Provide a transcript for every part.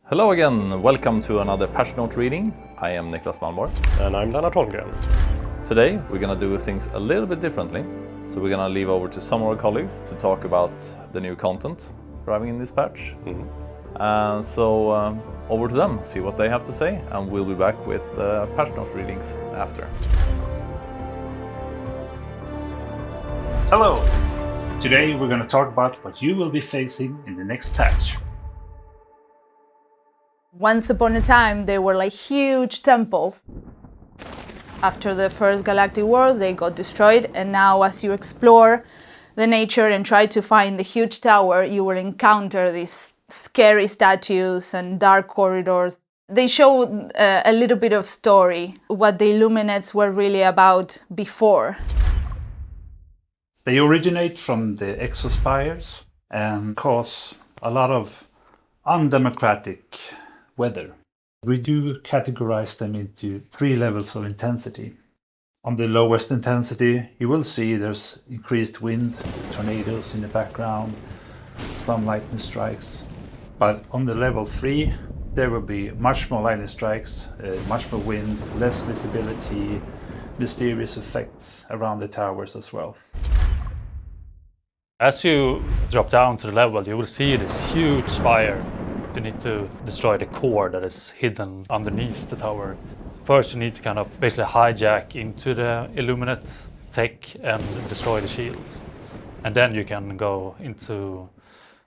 Hello again, welcome to another patch note reading. I am Niklas Malmborg. And I'm Lennart Holmgren. Today we're gonna do things a little bit differently. So we're gonna leave over to some of our colleagues to talk about the new content arriving in this patch. So over to them, see what they have to say, and we'll be back with patch note readings after. Hello! Today we're going to talk about what you will be facing in the next patch. Once upon a time, they were like huge temples. After the first galactic war, they got destroyed, and now as you explore the nature and try to find the huge tower, you will encounter these scary statues and dark corridors. They show a little bit of story, what the Illuminates were really about before. They originate from the exospires and cause a lot of undemocratic weather. We do categorize them into 3 levels of intensity. On the lowest intensity, you will see there's increased wind, tornadoes in the background, some lightning strikes. But on the level 3, there will be much more lightning strikes, much more wind, less visibility, mysterious effects around the towers as well. As you drop down to the level, you will see this huge spire. You need to destroy the core that is hidden underneath the tower. First, you need to kind of basically hijack into the Illuminate tech and destroy the shields. And then you can go into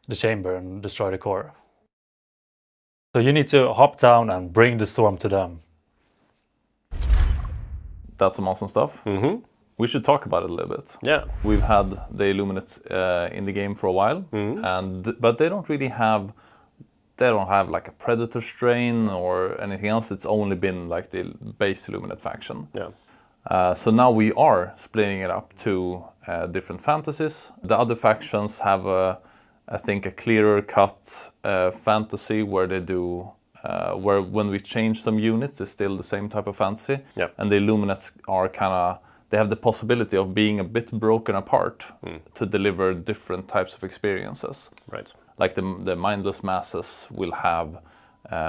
the chamber and destroy the core. So you need to hop down and bring the storm to them. That's some awesome stuff. We should talk about it a little bit. Yeah. We've had the Illuminates in the game for a while, but they don't have like a Predator strain or anything else. It's only been like the base Illuminate faction. Yeah. So now we are splitting it up to different fantasies. The other factions have, I think, a clearer cut fantasy where they do, where when we change some units, it's still the same type of fantasy. Yep. And the Illuminates are kind of, they have the possibility of being a bit broken apart to deliver different types of experiences. Right. Like the mindless masses will have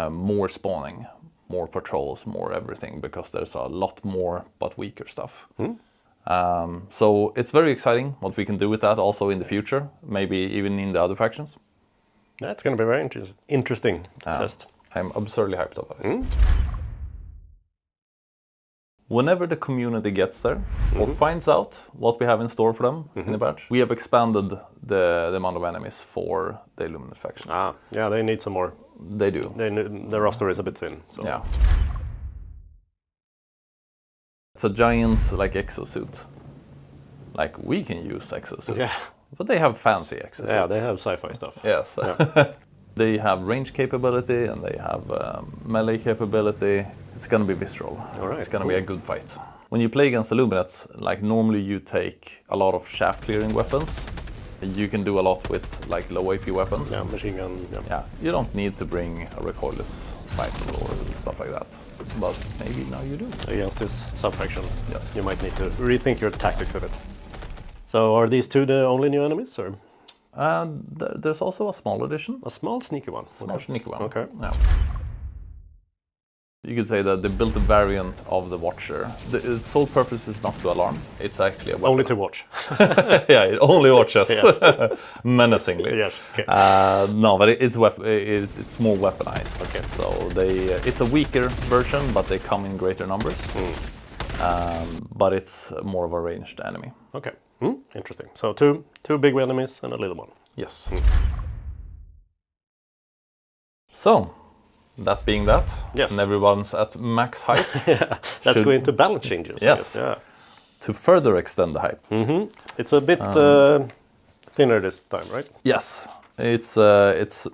more spawning, more patrols, more everything, because there's a lot more but weaker stuff. So it's very exciting what we can do with that also in the future, maybe even in the other factions. That's going to be very interesting test. I'm absurdly hyped about it. Whenever the community gets there or finds out what we have in store for them in the patch, we have expanded the amount of enemies for the Illuminate faction. Yeah, they need some more. They do. The roster is a bit thin. So. Yeah. It's a giant like exosuit. Like we can use exosuits. Yeah. But they have fancy exosuits. Yeah, they have sci-fi stuff. Yes. Yeah. They have range capability and they have melee capability. It's gonna be visceral. All right, it's gonna be a good fight. When you play against Illuminates, like normally you take a lot of shaft clearing weapons. You can do a lot with like low AP weapons. Yeah, machine gun. Yeah, you don't need to bring a recoilless rifle or stuff like that. But maybe now you do. Against this sub-faction, Yes. you might need to rethink your tactics a bit. So are these 2 the only new enemies, or? There's also a small edition. A small sneaky one. Small sneaky one. Okay. Yeah. You could say that they built a variant of the Watcher. Its sole purpose is not to alarm. It's actually a weapon. Only to watch. Yeah, it only watches. Yes. Menacingly. Yes. Okay. No, but it's more weaponized. Okay. So it's a weaker version, but they come in greater numbers. But it's more of a ranged enemy. Okay. Interesting. So two big enemies and a little one. Yes. So, that being that, yes. and everyone's at max hype. Yeah. Let's go into balance changes. Yes. Yeah. To further extend the hype. It's a bit thinner this time, right? Yes. It's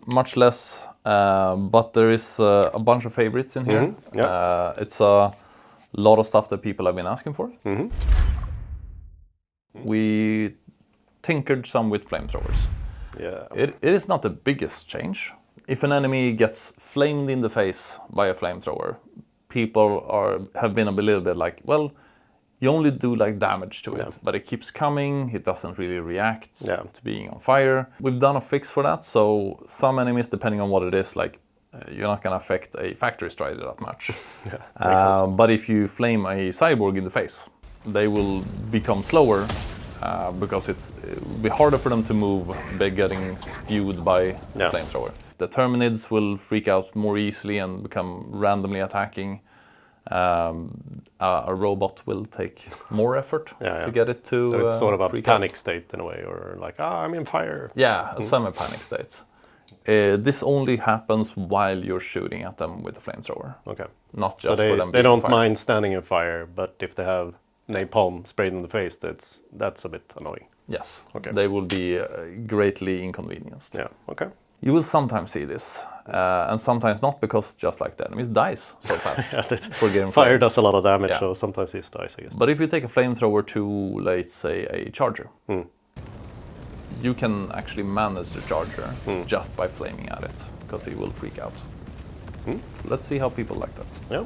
much less, but there is a bunch of favorites in here. Yeah. It's a lot of stuff that people have been asking for. We tinkered some with flamethrowers. Yeah. It is not the biggest change. If an enemy gets flamed in the face by a flamethrower, people have been a little bit like, well, you only do like damage to it, but it keeps coming. It doesn't really react to being on fire. We've done a fix for that, so some enemies, depending on what it is, like you're not gonna affect a factory strider that much. But if you flame a cyborg in the face, they will become slower because it will be harder for them to move by getting spewed by the flamethrower. The Terminids will freak out more easily and become randomly attacking. A robot will take more effort to get it to. So it's sort of a panic out. State in a way, or like, I'm in fire. Yeah, a semi-panic state. This only happens while you're shooting at them with the flamethrower. Okay. Not just so for them. They don't mind standing in fire, but if they have napalm sprayed in the face, that's a bit annoying. Yes. Okay. They will be greatly inconvenienced. Yeah. Okay. You will sometimes see this, and sometimes not, because just like the enemies dies so fast. For getting fire flamed. does a lot of damage, so sometimes it dies, I guess. But if you take a flamethrower to, let's say, a charger, you can actually manage the charger just by flaming at it, because he will freak out. Let's see how people like that. Yeah.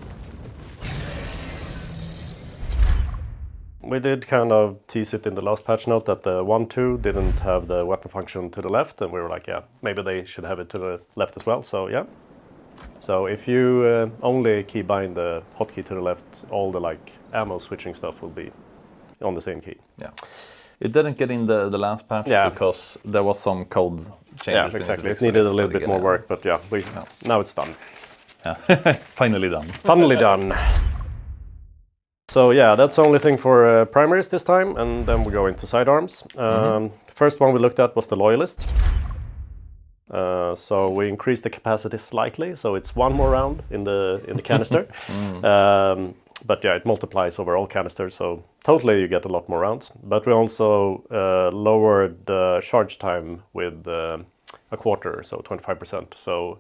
We did kind of tease it in the last patch note that the 1.2 didn't have the weapon function to the left, and we were like, yeah, maybe they should have it to the left as well, so yeah. So if you only keybind the hotkey to the left, all the like ammo switching stuff will be on the same key. Yeah. It didn't get in the last patch because there was some code changes. Yeah, exactly. It needed a little bit more work, but yeah, now it's done. Yeah. Finally done. Finally done. So yeah, that's the only thing for primaries this time, and then we go into sidearms. The first one we looked at was the Loyalist. So we increased the capacity slightly, so it's one more round in the canister. But yeah, it multiplies over all canisters, so totally you get a lot more rounds. But we also lowered the charge time with a quarter, so 25%. So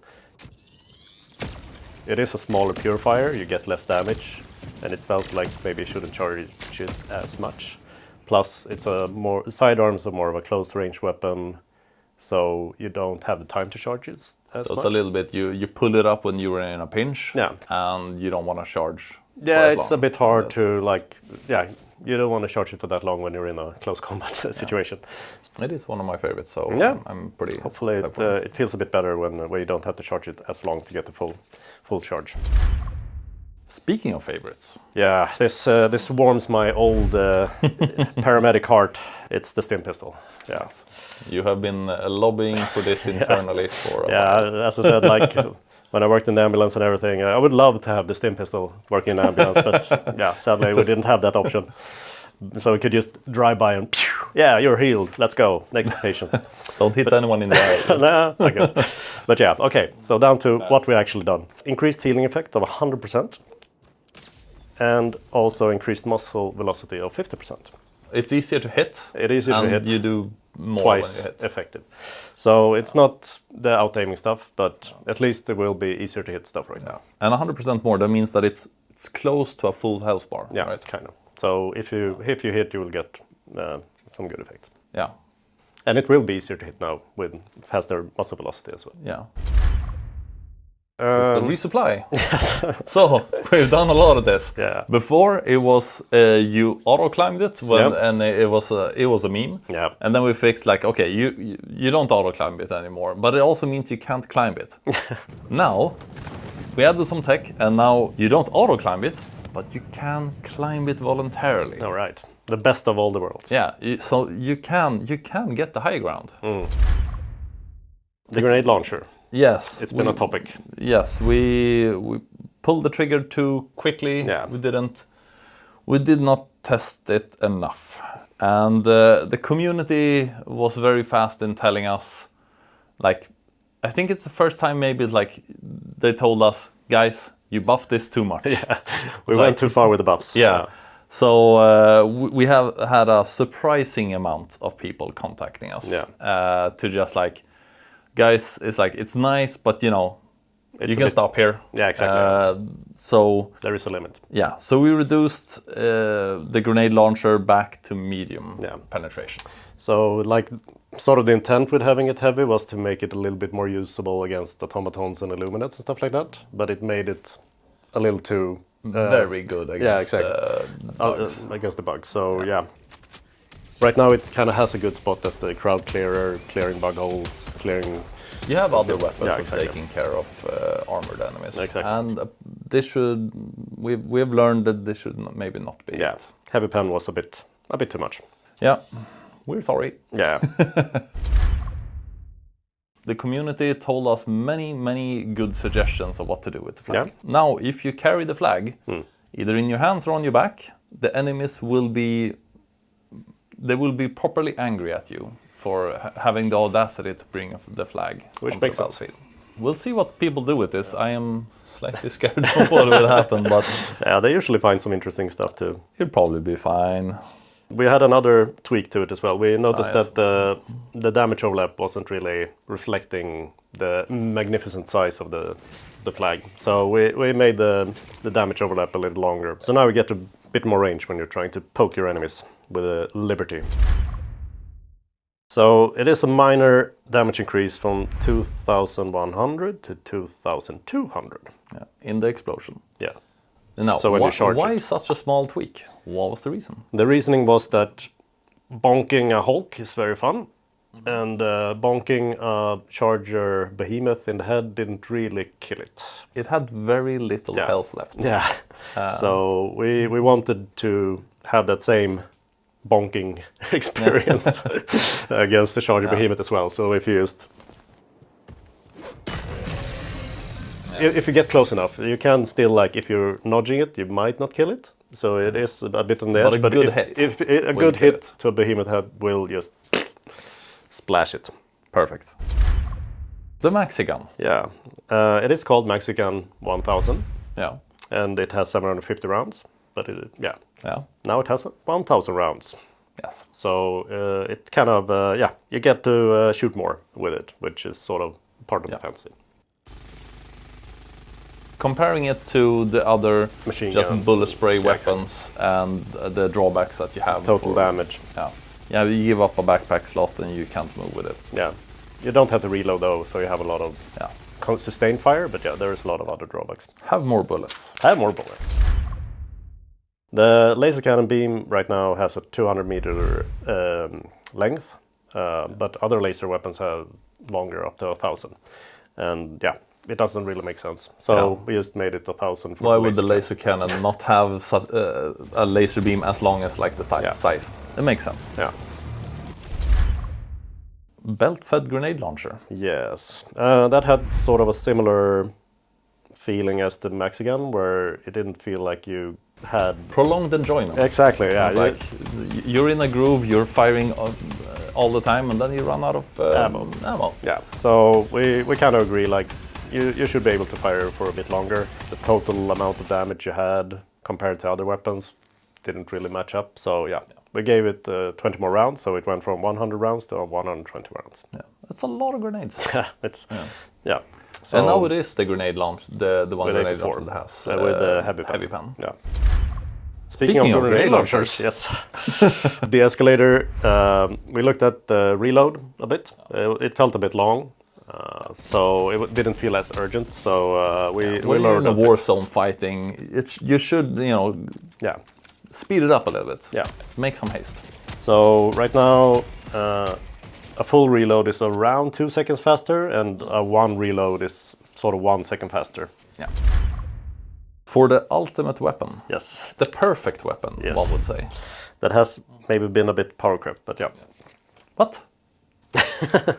it is a smaller purifier, you get less damage, and it felt like maybe you shouldn't charge it as much. Plus, it's sidearms are more of a close range weapon, so you don't have the time to charge it as much. So it's a little bit, you pull it up when you were in a pinch, and you don't want to charge. Yeah, it's a bit hard to you don't want to charge it for that long when you're in a close combat situation. It is one of my favorites, so I'm pretty. Hopefully it feels a bit better when you don't have to charge it as long to get the full charge. Speaking of favorites. Yeah, this warms my old paramedic heart. It's the stim pistol. Yeah. Yes. You have been lobbying for this internally for a while. Yeah, as I said, like when I worked in the ambulance and everything, I would love to have the stim pistol working in the ambulance, but yeah, sadly we didn't have that option. So we could just drive by and, yeah, you're healed. Let's go. Next patient. Don't hit anyone in the eye. Nah, I guess. But yeah, okay. So down to what we actually done. Increased healing effect of 100%. And also increased muscle velocity of 50%. It's easier to hit. It is easier to hit. And you do more twice when you hit. effective. So it's not the out-aiming stuff, but at least it will be easier to hit stuff right now. And 100% more, that means that it's close to a full health bar. Yeah, right? kind of. So if you hit, you will get some good effect. Yeah. And it will be easier to hit now with faster muscle velocity as well. Yeah. It's the resupply. Yes. So we've done a lot of this. Yeah. Before it was you auto climbed it and it was a meme. Yeah. And then we fixed like, okay, you don't auto climb it anymore, but it also means you can't climb it. Now we added some tech, and now you don't auto climb it, but you can climb it voluntarily. All right. The best of all the worlds. Yeah. So you can get the high ground. The grenade launcher. Yes, It's been a topic. Yes, we pulled the trigger too quickly. Yeah. We did not test it enough, and the community was very fast in telling us, like, I think it's the first time maybe like they told us, guys, you buffed this too much. Yeah, we went too far with the buffs. Yeah. So we have had a surprising amount of people contacting us to just like, guys, it's nice, but you can stop here. Yeah, exactly. So there is a limit. Yeah, so we reduced the grenade launcher back to medium penetration. So like sort of the intent with having it heavy was to make it a little bit more usable against automatons and illuminates and stuff like that, but it made it a little too very good against bugs. Against the bugs. So yeah. Right now it kind of has a good spot as the crowd clearer, clearing bug holes, clearing. You have other weapons for exactly. taking care of armored enemies. Exactly. And this should, we've learned that this should maybe not be it. Heavy pen was a bit too much. Yeah, we're sorry. Yeah. The community told us many good suggestions of what to do with the flag. Yeah. Now, if you carry the flag, either in your hands or on your back, the enemies will be properly angry at you for having the audacity to bring the flag. Which makes sense. We'll see what people do with this. I am slightly scared of what will happen, but yeah, they usually find some interesting stuff too. It'll probably be fine. We had another tweak to it as well. We noticed that the damage overlap wasn't really reflecting the magnificent size of the flag. So we made the damage overlap a little longer. So now we get a bit more range when you're trying to poke your enemies with a liberty. So it is a minor damage increase from 2,100 to 2,200. Yeah, in the explosion. Yeah. Now, so when you charge why such a small tweak? What was the reason? The reasoning was that bonking a Hulk is very fun, and bonking a charger behemoth in the head didn't really kill it. It had very little health left. Yeah. So we wanted to have that same bonking experience against the charger behemoth as well. So if you just if you get close enough, you can still, like, if you're nudging it, you might not kill it. So it is a bit on the edge. But a good hit. If a good hit to a behemoth head will just splash it. Perfect. The Maxi gun. Yeah. It is called Maxi Gun 1000. Yeah. And it has 750 rounds. But now it has 1,000 rounds. Yes. So it kind of, you get to shoot more with it, which is sort of part of the fantasy. Comparing it to the other machine just guns, bullet spray weapons and the drawbacks that you have. Total damage. Yeah, you give up a backpack slot and you can't move with it. Yeah. You don't have to reload though, so you have a lot of sustained fire, but there is a lot of other drawbacks. Have more bullets. Have more bullets. The laser cannon beam right now has a 200 meter length, but other laser weapons have longer, up to 1,000. And it doesn't really make sense. So we just made it 1,000. Why would the laser cannon not have such a laser beam as long as like the scythe? It makes sense. Yeah. Belt-fed grenade launcher. Yes, that had sort of a similar feeling as the Maxi gun, where it didn't feel like you had prolonged enjoyment. Exactly. Yeah. Like you're in a groove, you're firing all the time, and then you run out of ammo. Yeah. So we kind of agree. Like you should be able to fire for a bit longer. The total amount of damage you had compared to other weapons didn't really match up. So we gave it 20 more rounds. So it went from 100 rounds to 120 rounds. Yeah, that's a lot of grenades. Yeah. So and now it is the grenade launch, the one grenade launcher that has with the heavy pen. Yeah. Speaking of grenade launchers, yes. The escalator. We looked at the reload a bit. It felt a bit long, so it didn't feel as urgent. So we when you're in a war zone fighting, you should speed it up a little bit. Yeah. Make some haste. So right now. A full reload is around 2 seconds faster, and a one reload is sort of 1 second faster. Yeah. For the ultimate weapon. Yes. The perfect weapon, one would say. That has maybe been a bit power creep, but What? I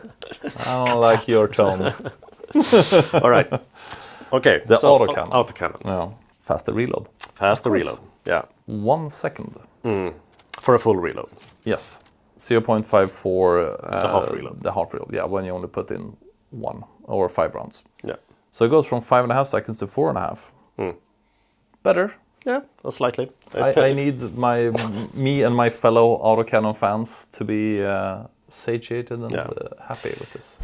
don't like your tone. All right. Okay. The autocannon. Autocannon. Yeah. Faster reload. Faster reload. Yeah. 1 second. For a full reload. Yes. 0.5 for the half reload. The half reload, when you only put in 1 or 5 rounds. Yeah. So it goes from 5.5 seconds to 4.5. Better. Yeah, slightly. I need me and my fellow autocannon fans to be satiated and happy with this.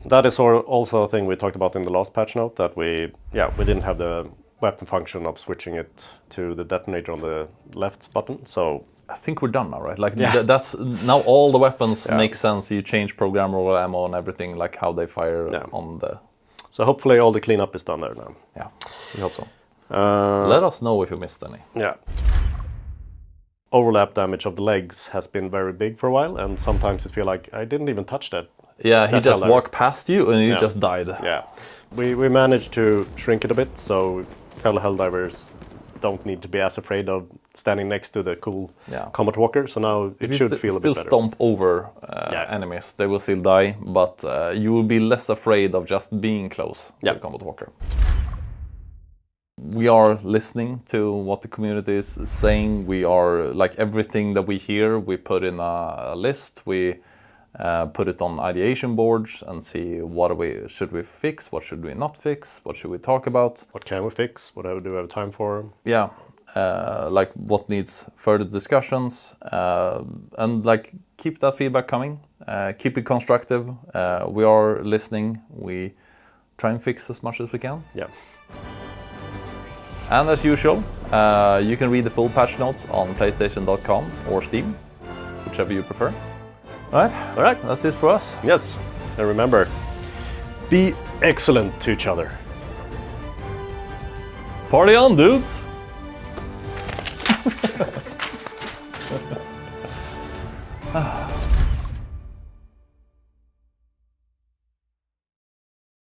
That is also a thing we talked about in the last patch note, that we didn't have the weapon function of switching it to the detonator on the left button. So I think we're done now, right? Like that's now all the weapons make sense. You change programmable ammo and everything, like how they fire on the. So hopefully all the cleanup is done there now. Yeah, we hope so. Let us know if you missed any. Yeah. Overlap damage of the legs has been very big for a while, and sometimes it feel like I didn't even touch that. Yeah, he That just Helldiver. walked past you and you Yeah. just died. Yeah. We managed to shrink it a bit, so fellow Helldivers don't need to be as afraid of standing next to the cool Yeah. combat walker, so now it If should you feel a still bit better. stomp over Yeah. enemies, they will still die, but you will be less afraid of just being close Yeah. to the combat walker. We are listening to what the community is saying. We are, like everything that we hear, we put in a list. We put it on ideation boards and see what should we fix, what should we not fix, what should we talk about. What can we fix? What do we have time for? Yeah, like what needs further discussions, and like keep that feedback coming. Keep it constructive. We are listening. We try and fix as much as we can. Yeah. And as usual, you can read the full patch notes on PlayStation.com or Steam, whichever you prefer. All right, that's it for us. Yes. And remember, be excellent to each other. Party on, dudes!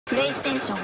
PlayStation